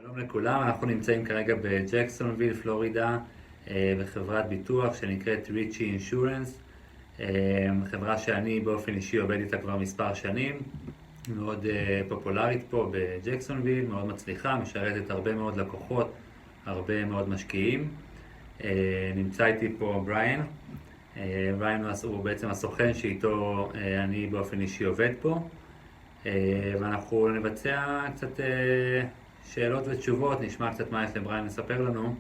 שלום לכולם, אנחנו נמצאים כרגע בג'קסונוויל, פלורידה, בחברת ביטוח שנקראת ריצ'י אינשורנס, חברה שאני באופן אישי עובד איתה כבר מספר שנים, מאוד פופולרית פה בג'קסונוויל, מאוד מצליחה, משרתת הרבה מאוד לקוחות, הרבה מאוד משקיעים. נמצא איתי פה בריין. בריין הוא בעצם הסוכן שאיתו אני באופן אישי עובד פה, ואנחנו נבצע קצת שאלות ותשובות, נשמע קצת מה יש לבריין לספר לנו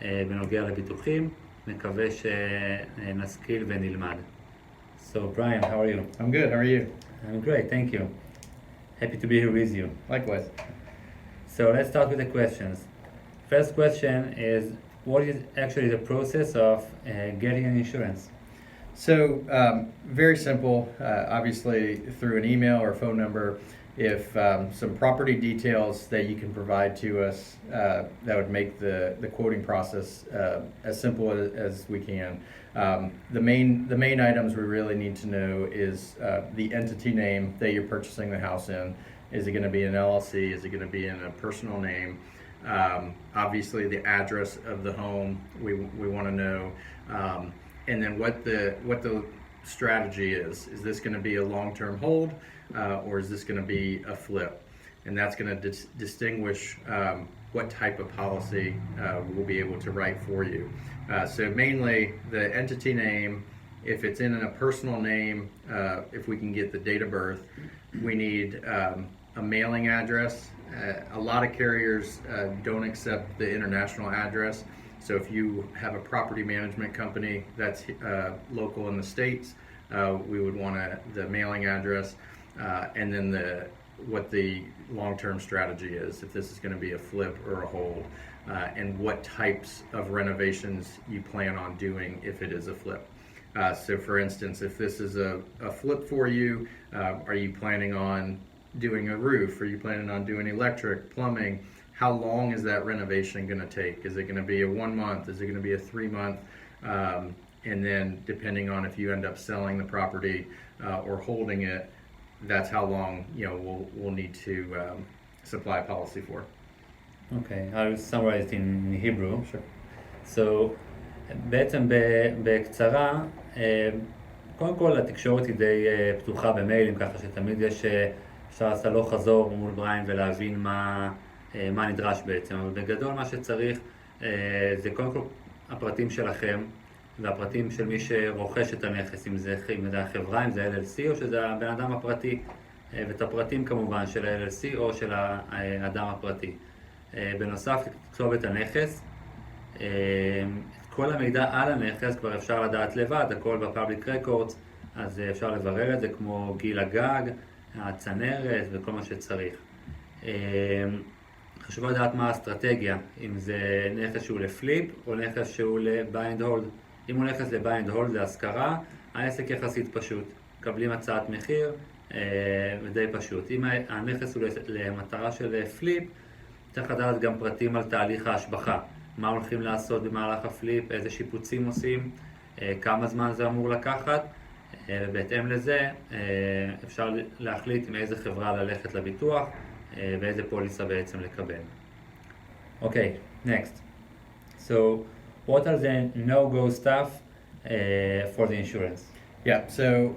בנוגע לביטוחים, מקווה שנשכיל ונלמד. So Brian, how are you? I'm good, how are you? I'm great, thank you. Happy to be here with you. Likewise. So let's start with the questions. First question is, what is actually the process of getting an insurance? So, very simple, obviously through an email or phone number. If some property details that you can provide to us, that would make the quoting process as simple as we can. The main items we really need to know is the entity name that you're purchasing the house in. Is it going to be an LLC? Is it going to be in a personal name? Obviously the address of the home we want to know, and then what the strategy is. Is this going to be a long-term hold, or is this going to be a flip? And that's going to distinguish what type of policy we'll be able to write for you. So mainly the entity name. If it's in a personal name, if we can get the date of birth, we need a mailing address. A lot of carriers don't accept the international address. So if you have a property management company that's local in the States, we would want the mailing address, and then what the long-term strategy is, if this is going to be a flip or a hold, and what types of renovations you plan on doing if it is a flip. So for instance, if this is a flip for you, are you planning on doing a roof? Are you planning on doing electric, plumbing? How long is that renovation going to take? Is it going to be a 1 month? Is it going to be a 3 month? And then depending on if you end up selling the property or holding it, that's how long we'll need to supply a policy for. Okay, I'll summarize it in Hebrew. Sure. So, בעצם בקצרה, קודם כל התקשורת היא די פתוחה במיילים, ככה שתמיד אפשר לעשות הלוך חזור מול בריין ולהבין מה נדרש בעצם. אבל בגדול מה שצריך זה קודם כל הפרטים שלכם והפרטים של מי שרוכש את הנכס, אם זה החברה, אם זה LLC או שזה הבן אדם הפרטי, ואת הפרטים כמובן של ה-LLC או של האדם הפרטי. בנוסף, לכתוב את הנכס. את כל המידע על הנכס כבר אפשר לדעת לבד, הכל בפאבליק רקורדס, אז אפשר לברר את זה כמו גיל הגג, הצנרת וכל מה שצריך. חשוב לדעת מה האסטרטגיה, אם זה נכס שהוא לפליפ או נכס שהוא ל-buy and hold. אם הוא נכס ל-buy and hold להשכרה, העסק יחסית פשוט. מקבלים הצעת מחיר ודי פשוט. אם הנכס הוא למטרה של פליפ, צריך לדעת גם פרטים על תהליך ההשבחה. מה הולכים לעשות במהלך הפליפ, איזה שיפוצים עושים, כמה זמן זה אמור לקחת. ובהתאם לזה אפשר להחליט עם איזה חברה ללכת לביטוח ואיזה פוליסה בעצם לקבל. Okay, next. So, what are the no-go stuff for the insurance? Yeah, so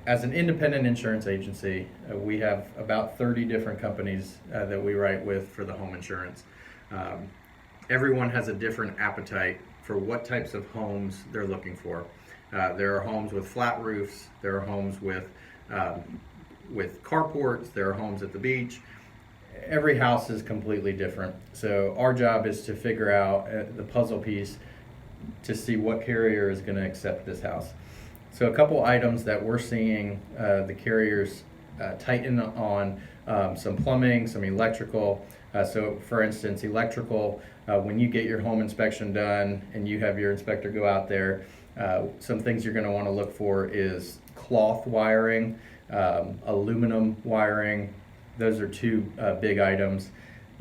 as an independent insurance agency, we have about 30 different companies that we write with for the home insurance. Everyone has a different appetite for what types of homes they're looking for. There are homes with flat roofs, there are homes with carports, there are homes at the beach. Every house is completely different. So our job is to figure out the puzzle piece to see what carrier is going to accept this house. So a couple items that we're seeing the carriers tighten on, some plumbing, some electrical. So for instance, electrical, when you get your home inspection done and you have your inspector go out there, some things you're going to want to look for is cloth wiring, aluminum wiring. Those are two big items.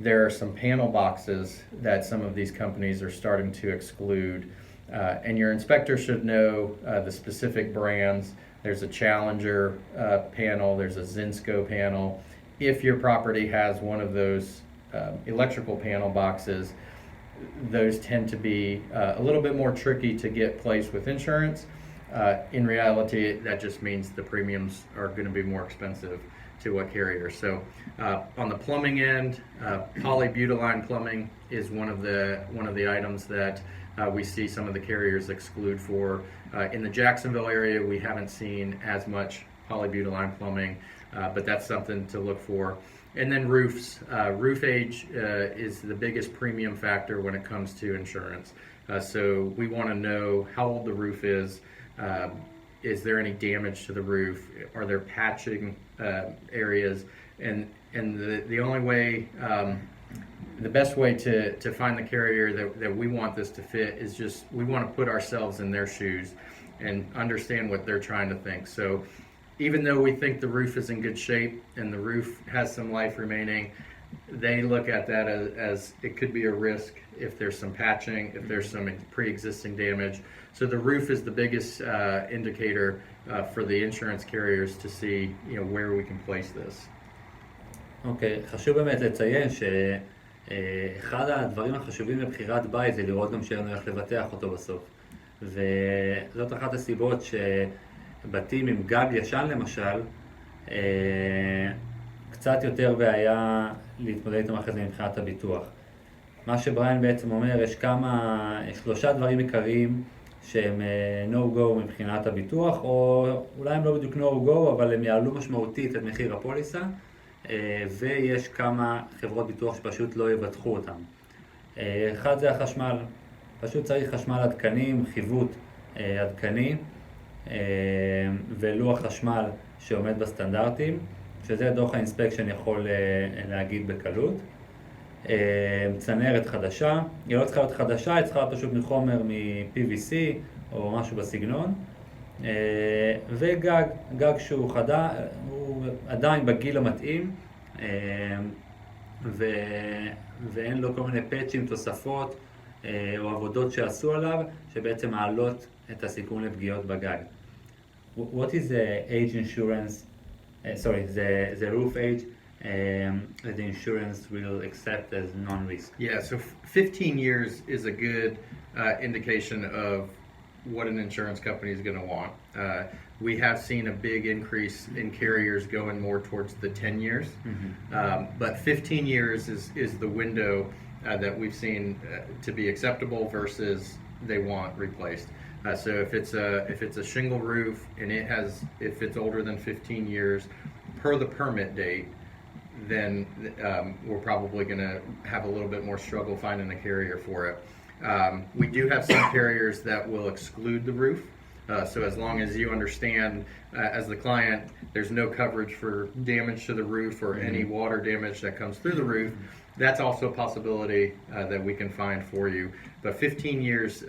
There are some panel boxes that some of these companies are starting to exclude, and your inspector should know the specific brands. There's a Challenger panel, there's a Zinsco panel. If your property has one of those electrical panel boxes, those tend to be a little bit more tricky to get placed with insurance. In reality, that just means the premiums are going to be more expensive to a carrier. So on the plumbing end, polybutylene plumbing is one of the items that we see some of the carriers exclude for. In the Jacksonville area, we haven't seen as much polybutylene plumbing, but that's something to look for. And then roofs. Roof age is the biggest premium factor when it comes to insurance. So we want to know how old the roof is. Is there any damage to the roof? Are there patching areas? And the only way, the best way to find the carrier that we want this to fit is just, we want to put ourselves in their shoes and understand what they're trying to think. So even though we think the roof is in good shape and the roof has some life remaining, they look at that as it could be a risk if there's some patching, if there's some pre-existing damage. So the roof is the biggest indicator for the insurance carriers to see, where we can place this. אוקיי, חשוב באמת לציין שאחד הדברים החשובים לבחירת בית זה לראות גם שאין לנו איך לבטח אותו בסוף. וזאת אחת הסיבות שבתים עם גג ישן למשל, קצת יותר בעיה להתמודד איתם אחרי זה מבחינת הביטוח. מה שבריין בעצם אומר, יש שלושה דברים עיקריים שהם no-go מבחינת הביטוח, או אולי הם לא בדיוק no-go, אבל הם יעלו משמעותית את מחיר הפוליסה, ויש כמה חברות ביטוח שפשוט לא יבטחו אותם. אחד זה החשמל, פשוט צריך חשמל עדכני, חיווט עדכני, ולוח חשמל שעומד בסטנדרטים, שזה דוח האינספקשן יכול להגיד בקלות. צנרת חדשה, היא לא צריכה להיות חדשה, היא צריכה להיות פשוט מחומר מ-PVC או משהו בסגנון. וגג, גג שהוא הוא עדיין בגיל המתאים, ואין לו כל מיני פאצ'ים, תוספות או עבודות שעשו עליו, שבעצם מעלות את הסיכון לפגיעות בגג. What is the age insurance, the roof age that the insurance will accept as non-risk? Yeah, so 15 years is a good indication of what an insurance company is going to want. We have seen a big increase in carriers going more towards the 10 years, but 15 years is the window that we've seen to be acceptable versus they want replaced. So if it's a shingle roof and if it's older than 15 years per the permit date, then we're probably going to have a little bit more struggle finding a carrier for it. We do have some carriers that will exclude the roof. So as long as you understand as the client, there's no coverage for damage to the roof or any water damage that comes through the roof, that's also a possibility that we can find for you. But 15 years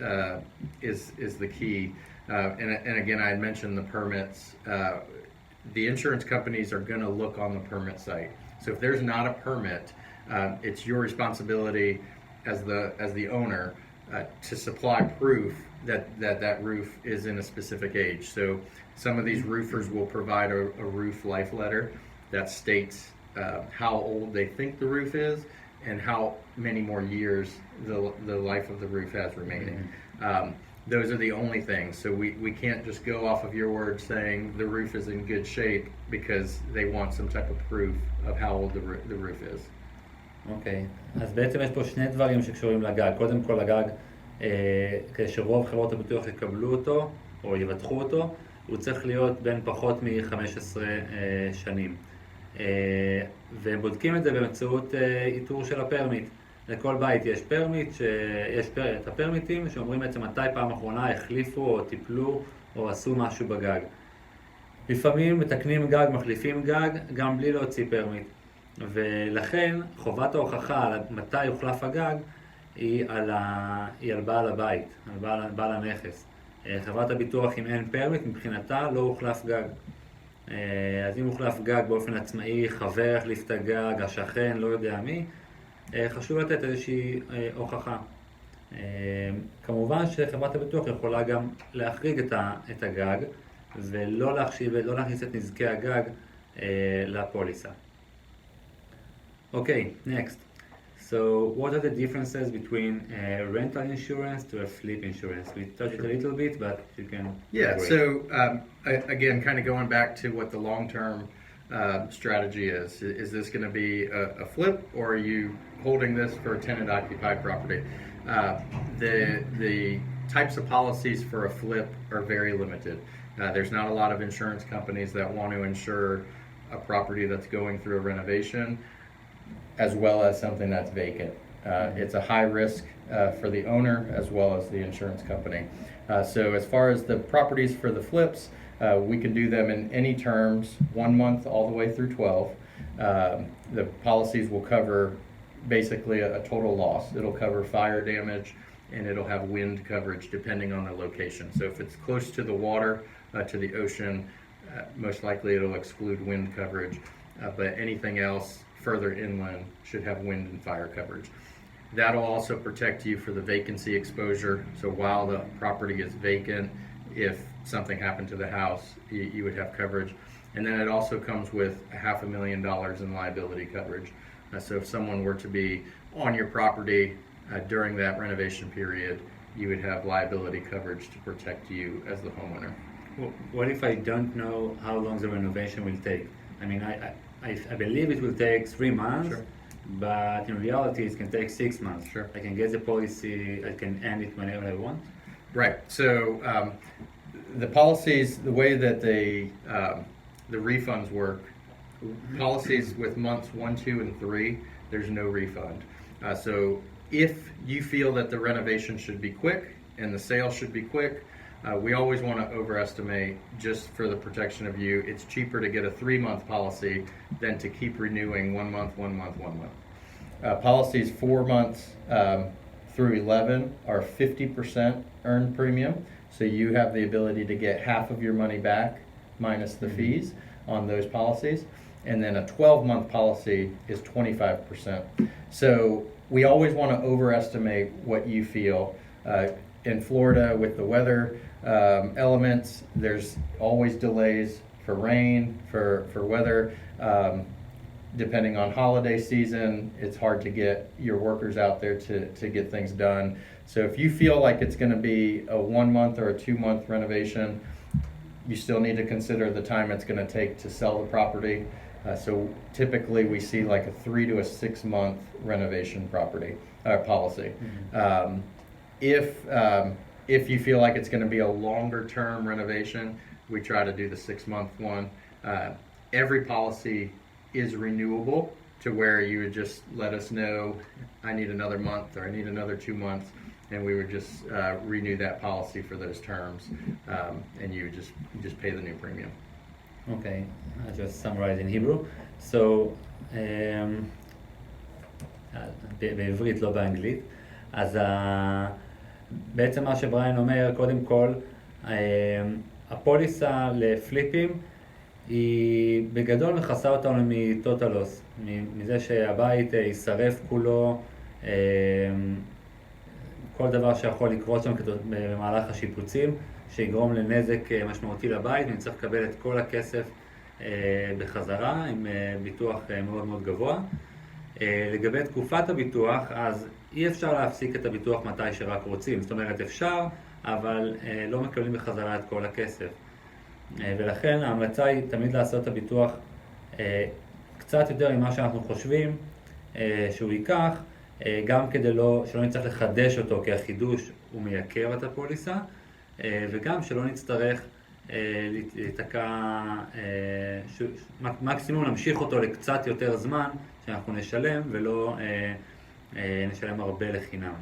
is the key. And again, I had mentioned the permits. The insurance companies are going to look on the permit site. So if there's not a permit, it's your responsibility as the owner to supply proof that roof is in a specific age. So some of these roofers will provide a roof life letter that states how old they think the roof is and how many more years the life of the roof has remaining. Those are the only things. So we can't just go off of your word saying the roof is in good shape because they want some type of proof of how old the roof is. אוקיי, אז בעצם יש פה שני דברים שקשורים לגג. קודם כל הגג, כדי שרוב חברות הביטוח יקבלו אותו או יבטחו אותו, הוא צריך להיות בין פחות מ-15 שנים. והם בודקים את זה באמצעות איתור של הפרמיט. לכל בית יש פרמיט, יש את הפרמיטים שאומרים בעצם מתי פעם אחרונה החליפו או טיפלו או עשו משהו בגג. לפעמים מתקנים גג, מחליפים גג, גם בלי להוציא פרמיט. ולכן חובת ההוכחה על מתי הוחלף הגג היא על בעל הבית, על בעל הנכס. חברת הביטוח, אם אין פרמיט, מבחינתה לא הוחלף גג. אז אם הוחלף גג באופן עצמאי, חבר החליף את הגג, השכן, לא יודע מי, חשוב לתת איזושהי הוכחה. כמובן שחברת הביטוח יכולה גם להחריג את הגג ולא להכניס את נזקי הגג לפוליסה. Okay, next. So what are the differences between rental insurance to a flip insurance? We touched it a little bit, but you can Yeah, elaborate. so again, kind of going back to what the long-term strategy is. Is this going to be a flip, or are you holding this for a tenant-occupied property? The types of policies for a flip are very limited. There's not a lot of insurance companies that want to insure a property that's going through a renovation, as well as something that's vacant. It's a high risk for the owner as well as the insurance company. So as far as the properties for the flips, we can do them in any terms, 1 month all the way through 12. The policies will cover basically a total loss. It'll cover fire damage, and it'll have wind coverage depending on the location. So if it's close to the water, to the ocean, most likely it'll exclude wind coverage, but anything else further inland should have wind and fire coverage. That'll also protect you for the vacancy exposure. So while the property is vacant, if something happened to the house, you would have coverage. And then it also comes with $500,000 in liability coverage. So if someone were to be on your property during that renovation period, you would have liability coverage to protect you as the homeowner. Well, what if I don't know how long the renovation will take? I mean, I believe it will take 3 months, Sure. but in reality it can take 6 months. Sure. I can get the policy, I can end it whenever I want. Right. So the policies, the way that the refunds work, policies with months 1, 2, and 3, there's no refund. So if you feel that the renovation should be quick and the sale should be quick, we always want to overestimate just for the protection of you. It's cheaper to get a 3-month policy than to keep renewing 1 month, 1 month, 1 month. Policies 4 months through 11 are 50% earned premium. So you have the ability to get half of your money back minus the fees on those policies. And then a 12-month policy is 25%. So we always want to overestimate what you feel. In Florida, with the weather elements, there's always delays for rain, for weather. Depending on holiday season, it's hard to get your workers out there to get things done. So if you feel like it's going to be a 1 month or a 2 month renovation, you still need to consider the time it's going to take to sell the property. So typically we see like a 3 to a 6 month renovation policy. If you feel like it's going to be a longer term renovation, we try to do the 6 month one. Every policy is renewable to where you would just let us know, I need another month or I need another 2 months, and we would just renew that policy for those terms, and you would just pay the new premium. Okay, I just summarize in Hebrew. So, בעברית, לא באנגלית. אז בעצם מה שבריין אומר, קודם כל, הפוליסה לפליפים היא בגדול מכסה אותנו מטוטל לוס, מזה שהבית יישרף כולו, כל דבר שיכול לקרות שם במהלך השיפוצים, שיגרום לנזק משמעותי לבית, ונצטרך לקבל את כל הכסף בחזרה עם ביטוח מאוד מאוד גבוה. לגבי תקופת הביטוח, אז אי אפשר להפסיק את הביטוח מתי שרק רוצים, זאת אומרת אפשר, אבל לא מקבלים בחזרה את כל הכסף. ולכן ההמלצה היא תמיד לעשות את הביטוח קצת יותר ממה שאנחנו חושבים שהוא ייקח, גם כדי שלא נצטרך לחדש אותו, כי החידוש הוא מייקר את הפוליסה, וגם שלא נצטרך להתקע, מקסימום נמשיך אותו לקצת יותר זמן שאנחנו נשלם ולא נשלם הרבה לחינם.